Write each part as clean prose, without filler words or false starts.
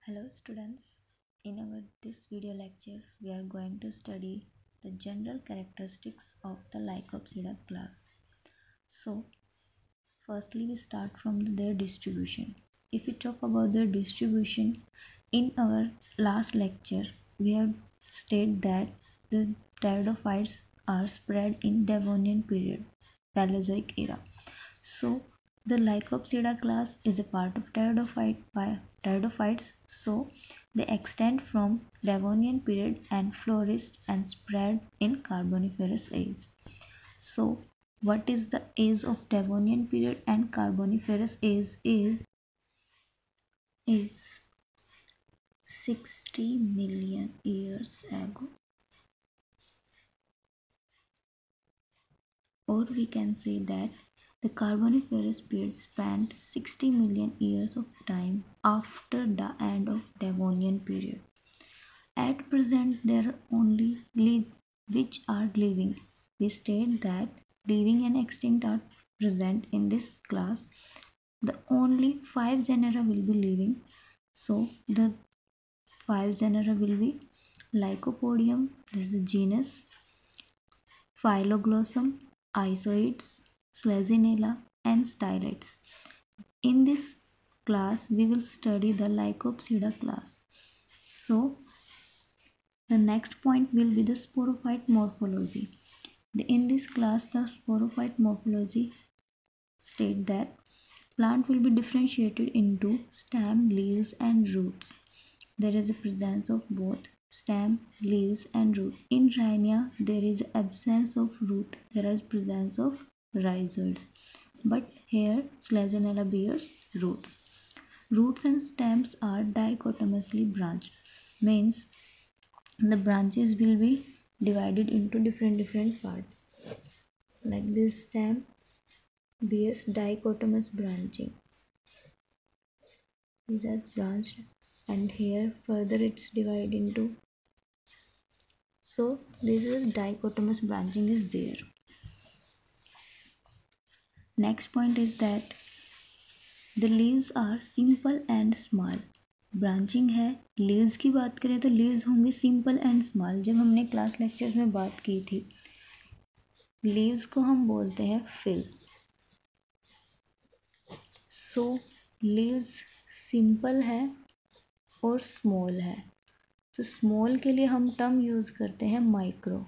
Hello students, in our this video lecture we are going to study the general characteristics of the Lycopsida class. So firstly we start from their distribution. If we talk about their distribution, in our last lecture we have stated that the pteridophytes are spread in Devonian period, Paleozoic era. So the Lycopsida class is a part of pteridophytes, so they extend from Devonian period and flourished and spread in Carboniferous age. So what is the age of Devonian period and Carboniferous age is 60 million years ago, or we can say that the Carboniferous period spanned 60 million years of time after the end of Devonian period. At present, there are only which are living. We state that living and extinct are present in this class. The only 5 genera will be living. So the 5 genera will be Lycopodium, this is the genus, Phyloglossum, Isoids, Selaginella, and Stylites. In this class, we will study the Lycopsida class. So, the next point will be the sporophyte morphology. In this class, the sporophyte morphology state that plant will be differentiated into stem, leaves, and roots. There is a presence of both stem, leaves, and root. In Rhynia, there is absence of root. There is presence of rhizoids. But here, Selaginella bears roots. Roots and stems are dichotomously branched. Means the branches will be divided into different parts. Like this stem bears dichotomous branching. These are branched, and here further it's divided into. So this is dichotomous branching is there. Next point is that the leaves are simple and small. Branching है. Leaves की बात करें तो leaves होंगे simple and small. जब हमने class lectures में बात की थी, लीव्स को हम बोलते हैं फिल. सो लीव्स सिंपल है और स्मॉल है. तो स्मॉल के लिए हम टर्म यूज़ करते हैं माइक्रो.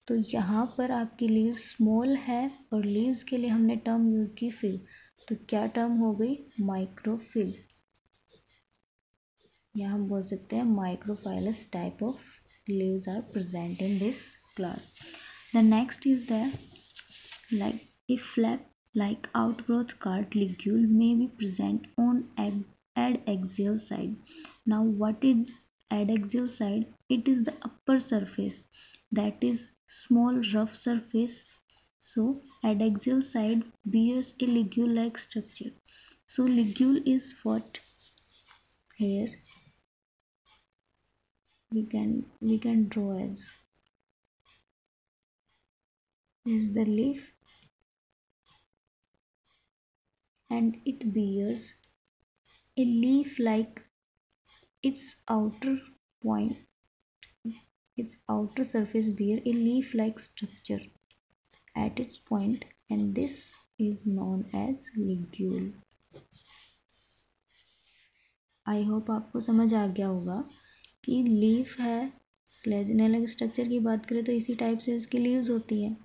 तो यहाँ पर आपकी लीव्स स्मॉल है और लीव्स के लिए हमने टर्म यूज़ की फिल. तो क्या टर्म हो गई? माइक्रोफिल. या हम बोल सकते हैं microphylls type of leaves are present in this class. The next is the like a flap like outgrowth cartiligule may be present on adaxial side. Now what is adaxial side? It is the upper surface, that is small rough surface. So adaxial side bears a ligule like structure. So ligule is what? Here we can draw as this is the leaf, and it bears a leaf like its outer point, its outer surface bear a leaf like structure at its point, and this is known as ligule. I hope आपको समझ आ गया होगा कि leaf है. स्लेजिनेला structure की बात करें तो इसी टाइप से इसकी लीव्स होती है.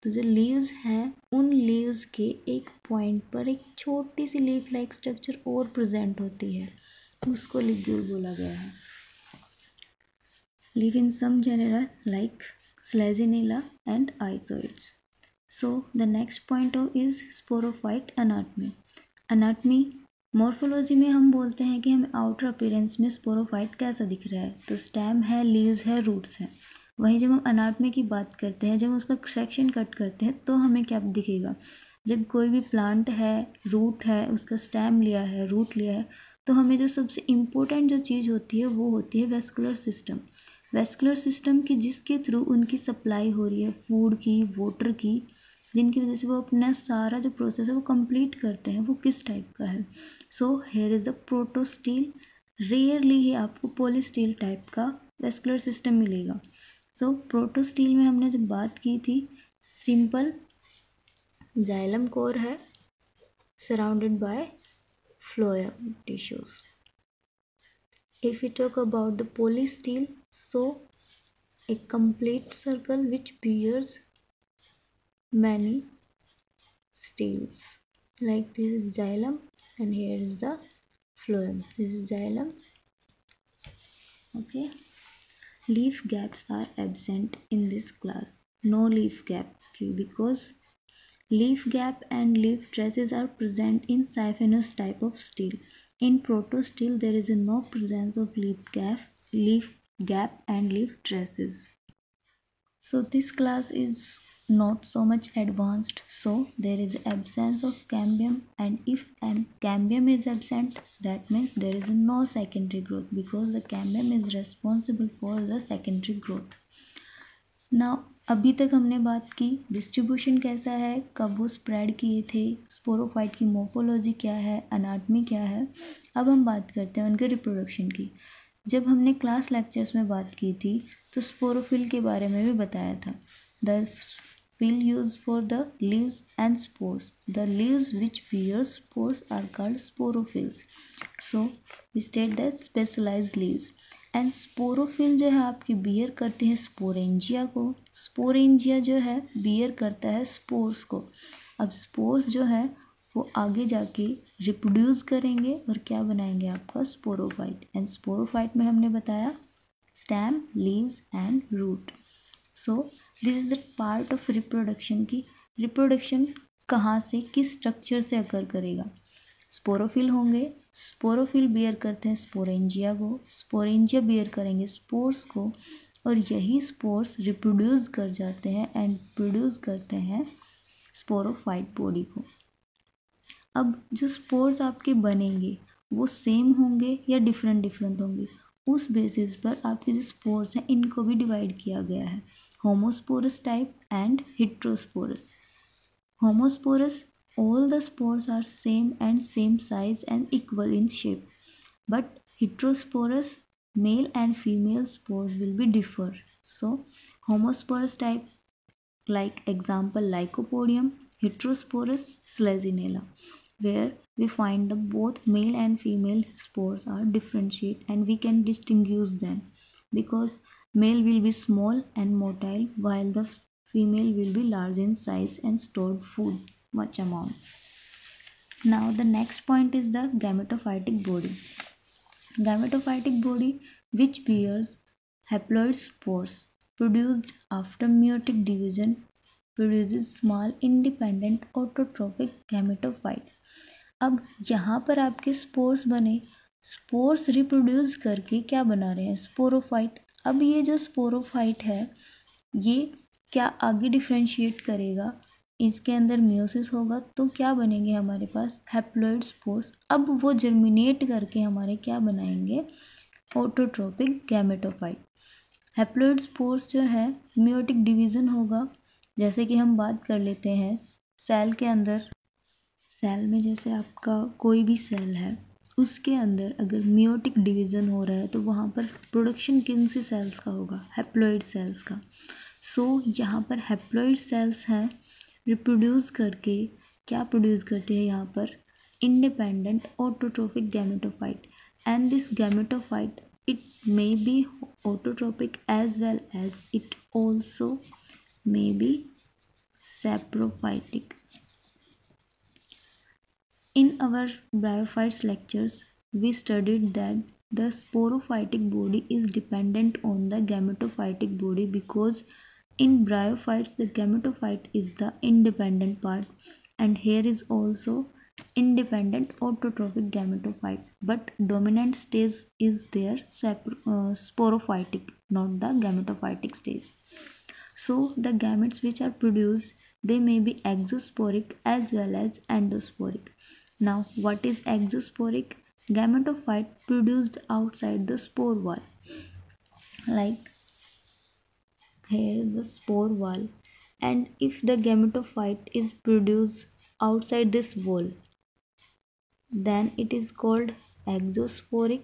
तो जो लीव्स हैं, उन लीव्स के एक पॉइंट पर एक छोटी सी लीफ लाइक स्ट्रक्चर और प्रेजेंट होती है, उसको लिग्यूल बोला गया है. Live in some genera like Selaginella and Isoids. So the next point of is sporophyte anatomy. Anatomy morphology में हम बोलते हैं कि हमें आउटर अपीयरेंस में स्पोरोफाइट कैसा दिख रहा है. तो स्टेम है, लीव्स है, रूट्स है. वहीं जब हम अनाटमी की बात करते हैं, जब उसका सेक्शन कट करते हैं तो हमें क्या दिखेगा? जब कोई भी प्लांट है, रूट है, उसका स्टेम लिया है, रूट लिया है, तो हमें जो सबसे इम्पोर्टेंट जो चीज़ होती है वो होती है वेस्कुलर सिस्टम. वेस्कुलर सिस्टम की जिसके थ्रू उनकी सप्लाई हो रही है फूड की, वाटर की, जिनकी वजह से वो अपना सारा जो प्रोसेस है वो कंप्लीट करते हैं, वो किस टाइप का है? So here is the protostele rarely ही आपको पॉलीस्टील टाइप का वेस्कुलर सिस्टम मिलेगा। सो प्रोटोस्टील में हमने जब बात की थी, सिंपल जाइलम कोर है surrounded by phloem tissues. If we talk about the polysteel, so a complete circle which bears many steels. Like this is xylem and here is the phloem. This is xylem. Okay. Leaf gaps are absent in this class. No leaf gap because leaf gap and leaf traces are present in siphonous type of steel. In protosteel, there is no presence of leaf gap and leaf traces. So this class is not so much advanced. So there is absence of cambium, and if cambium is absent, that means there is no secondary growth because the cambium is responsible for the secondary growth. Now अभी तक हमने बात की distribution कैसा है, कब वो spread किए थे, स्पोरोफाइट की मोर्फोलॉजी क्या है, अनाटमी क्या है। अब हम बात करते हैं उनके रिप्रोडक्शन की। जब हमने क्लास लेक्चर्स में बात की थी तो स्पोरोफिल के बारे में भी बताया था। The fill used for the leaves and spores. The leaves which bear spores are called sporophylls. So we state that specialized leaves. And sporophyll जो है आपकी बियर करते हैं स्पोरेंजिया को, स्पोरेंजिया जो है बियर करता है स्पोर्स को। अब स्पोर्स जो है वो आगे जाके रिप्रोड्यूस करेंगे और क्या बनाएंगे आपका स्पोरोफाइट। एंड स्पोरोफाइट में हमने बताया stem, leaves and root. So this is the part of reproduction की रिप्रोडक्शन कहाँ से किस स्ट्रक्चर से अकर करेगा। स्पोरोफिल होंगे, स्पोरोफिल बियर करते हैं स्पोरेंजिया को, स्पोरेंजिया बियर करेंगे स्पोर्स को और यही स्पोर्स रिप्रोड्यूस कर जाते हैं एंड प्रोड्यूस करते हैं स्पोरोफाइट बॉडी को। अब जो स्पोर्स आपके बनेंगे वो सेम होंगे या डिफरेंट होंगे, उस बेसिस पर आपके जो स्पोर्स हैं इनको भी डिवाइड किया गया है, homosporous type and heterosporous. Homosporous, all the spores are same size and equal in shape, but heterosporous, male and female spores will be differ. So homosporous type, like example Lycopodium, heterosporous Selaginella, where we find the both male and female spores are differentiate and we can distinguish them because male will be small and motile while the female will be large in size and stored food much amount. Now the next point is the gametophytic body. Gametophytic body which bears haploid spores produced after meiotic division produces small independent autotrophic gametophyte. अब यहाँ पर आपके spores बने, spores reproduce करके क्या बना रहे हैं स्पोरोफाइट। अब ये जो स्पोरोफाइट है ये क्या आगे डिफ्रेंशिएट करेगा, इसके अंदर मियोसिस होगा तो क्या बनेंगे हमारे पास हैप्लॉइड स्पोर्स। अब वो जर्मिनेट करके हमारे क्या बनाएंगे ऑटोट्रोपिक गैमेटोफाइट। हैप्लॉइड स्पोर्स जो है मियोटिक डिवीज़न होगा, जैसे कि हम बात कर लेते हैं सेल के अंदर, सेल में जैसे आपका कोई भी सेल है उसके अंदर अगर मियोटिक डिवीज़न हो रहा है तो वहाँ पर प्रोडक्शन किन से सेल्स का होगा, हैप्लॉइड सेल्स का। सो यहाँ पर हैप्लॉइड सेल्स हैं, रिप्रोड्यूस करके क्या प्रोड्यूस करते हैं यहाँ पर independent autotrophic gametophyte. And this gametophyte it may be autotrophic as well as it also may be saprophytic. In our bryophytes lectures we studied that the sporophytic body is dependent on the gametophytic body because in bryophytes the gametophyte is the independent part and here is also independent autotrophic gametophyte, but dominant stage is there sporophytic, not the gametophytic stage. So the gametes which are produced they may be exosporic as well as endosporic. Now what is exosporic? Gametophyte produced outside the spore wall, like here is the spore wall, and if the gametophyte is produced outside this wall then it is called exosporic,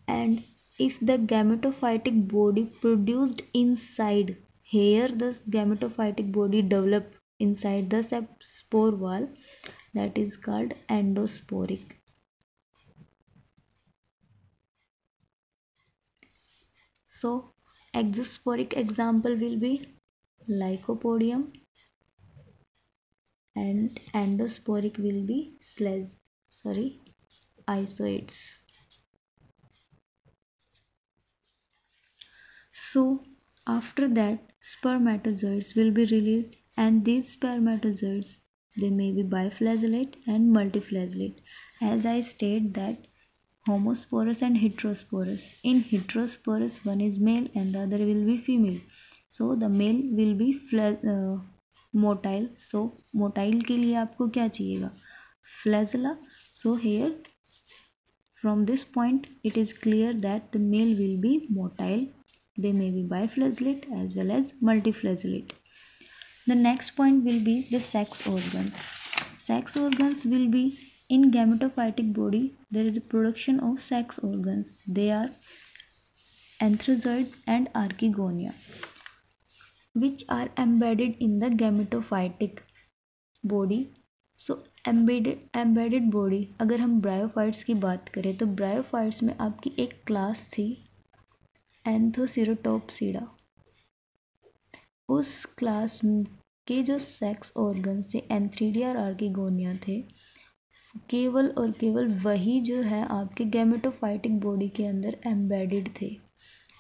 And if the gametophytic body produced inside, here the gametophytic body developed inside the spore wall, that is called endosporic. So exosporic example will be Lycopodium, and endosporic will be Isoids. So after that, spermatozoids will be released, and these spermatozoids, they may be biflagellate and multiflagellate. As I state that homosporous and heterosporous. In heterosporous, one is male and the other will be female. So the male will be motile. So motile के लिए आपको क्या चाहिएगा? Flagella. So here from this point it is clear that the male will be motile. They may be biflagellate as well as multiflagellate. The next point will be the sex organs. Sex organs will be in gametophytic body. There is a production of sex organs. They are antherozoids and archegonia, which are embedded in the gametophytic body. So embedded body, अगर हम bryophytes की बात करें तो bryophytes में आपकी एक class थी एंथोसिरोटोप्सिडा. उस क्लास के जो सेक्स ऑर्गन थे एंथ्रीडिया और आर्किगोनिया थे, केवल और केवल वही जो है आपके गैमेटोफाइटिक बॉडी के अंदर एम्बेडेड थे.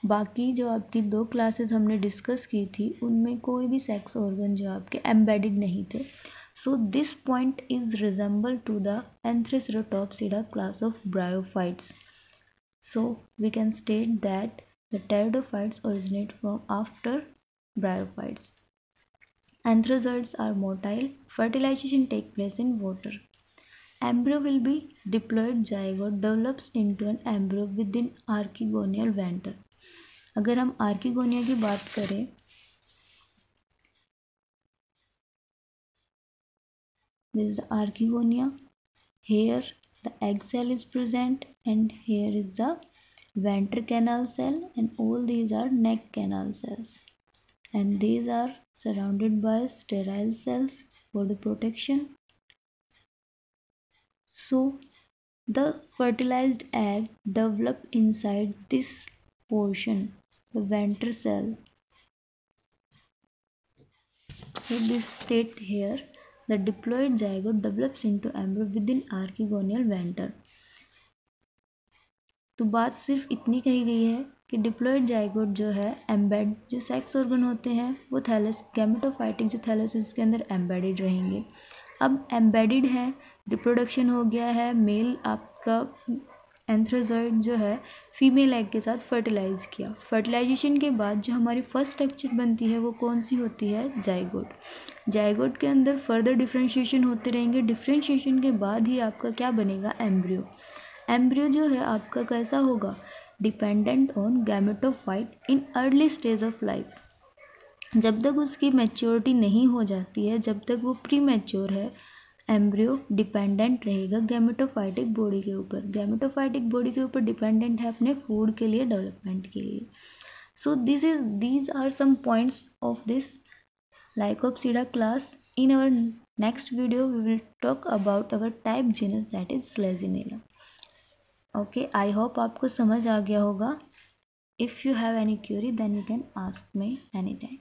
बाकी जो आपकी दो क्लासेस हमने डिस्कस की थी उनमें कोई भी सेक्स ऑर्गन जो आपके एम्बेडेड नहीं थे. So this point is resemble to the Anthocerotopsida class of bryophytes. So we can state that the pteridophytes originate from after bryophytes. Antherozoids are motile. Fertilization takes place in water. Embryo will be diploid zygote develops into an embryo within archegonial venter. अगर हम archegonia की बात करें, this is the archegonia. Here the egg cell is present and here is the venter canal cell, and all these are neck canal cells, and these are surrounded by sterile cells for the protection. So the fertilized egg develop inside this portion, the venter cell. So this state here, the diploid zygote develops into embryo within archegonial venter. तो बात सिर्फ इतनी कही गई है कि diploid zygote जो है एम्बेड, जो सेक्स ऑर्गन होते हैं वो थैलस गैमेटोफाइटिक जो थैलेसिस के अंदर एम्बेडेड रहेंगे. अब एम्बेडेड है, रिप्रोडक्शन हो गया है, मेल आपका एंथ्रोजॉइड जो है फीमेल एग के साथ फर्टिलाइज किया. फर्टिलाइजेशन के बाद जो हमारी फर्स्ट स्ट्रक्चर बनती है वो कौन सी होती है? जाइगोट. जाइगोट के अंदर फर्दर डिफ्रेंशिएशन होते रहेंगे. डिफ्रेंशिएशन के बाद ही आपका क्या बनेगा? एम्ब्रियो. एम्ब्रियो जो है आपका कैसा होगा? Dependent on gametophyte in early stage of life. जब तक उसकी मैच्योरिटी नहीं हो जाती है, जब तक वो प्री मैच्योर है, एम्ब्रियो डिपेंडेंट रहेगा गैमेटोफाइटिक बॉडी के ऊपर. गैमेटोफाइटिक बॉडी के ऊपर डिपेंडेंट है अपने फूड के लिए, डेवलपमेंट के लिए. सो these are some points of this Lycopsida class. In our next video we will talk about our type genus, that is Selaginella. Okay, I hope आपको समझ आ गया होगा. If you have any query then you can ask me anytime.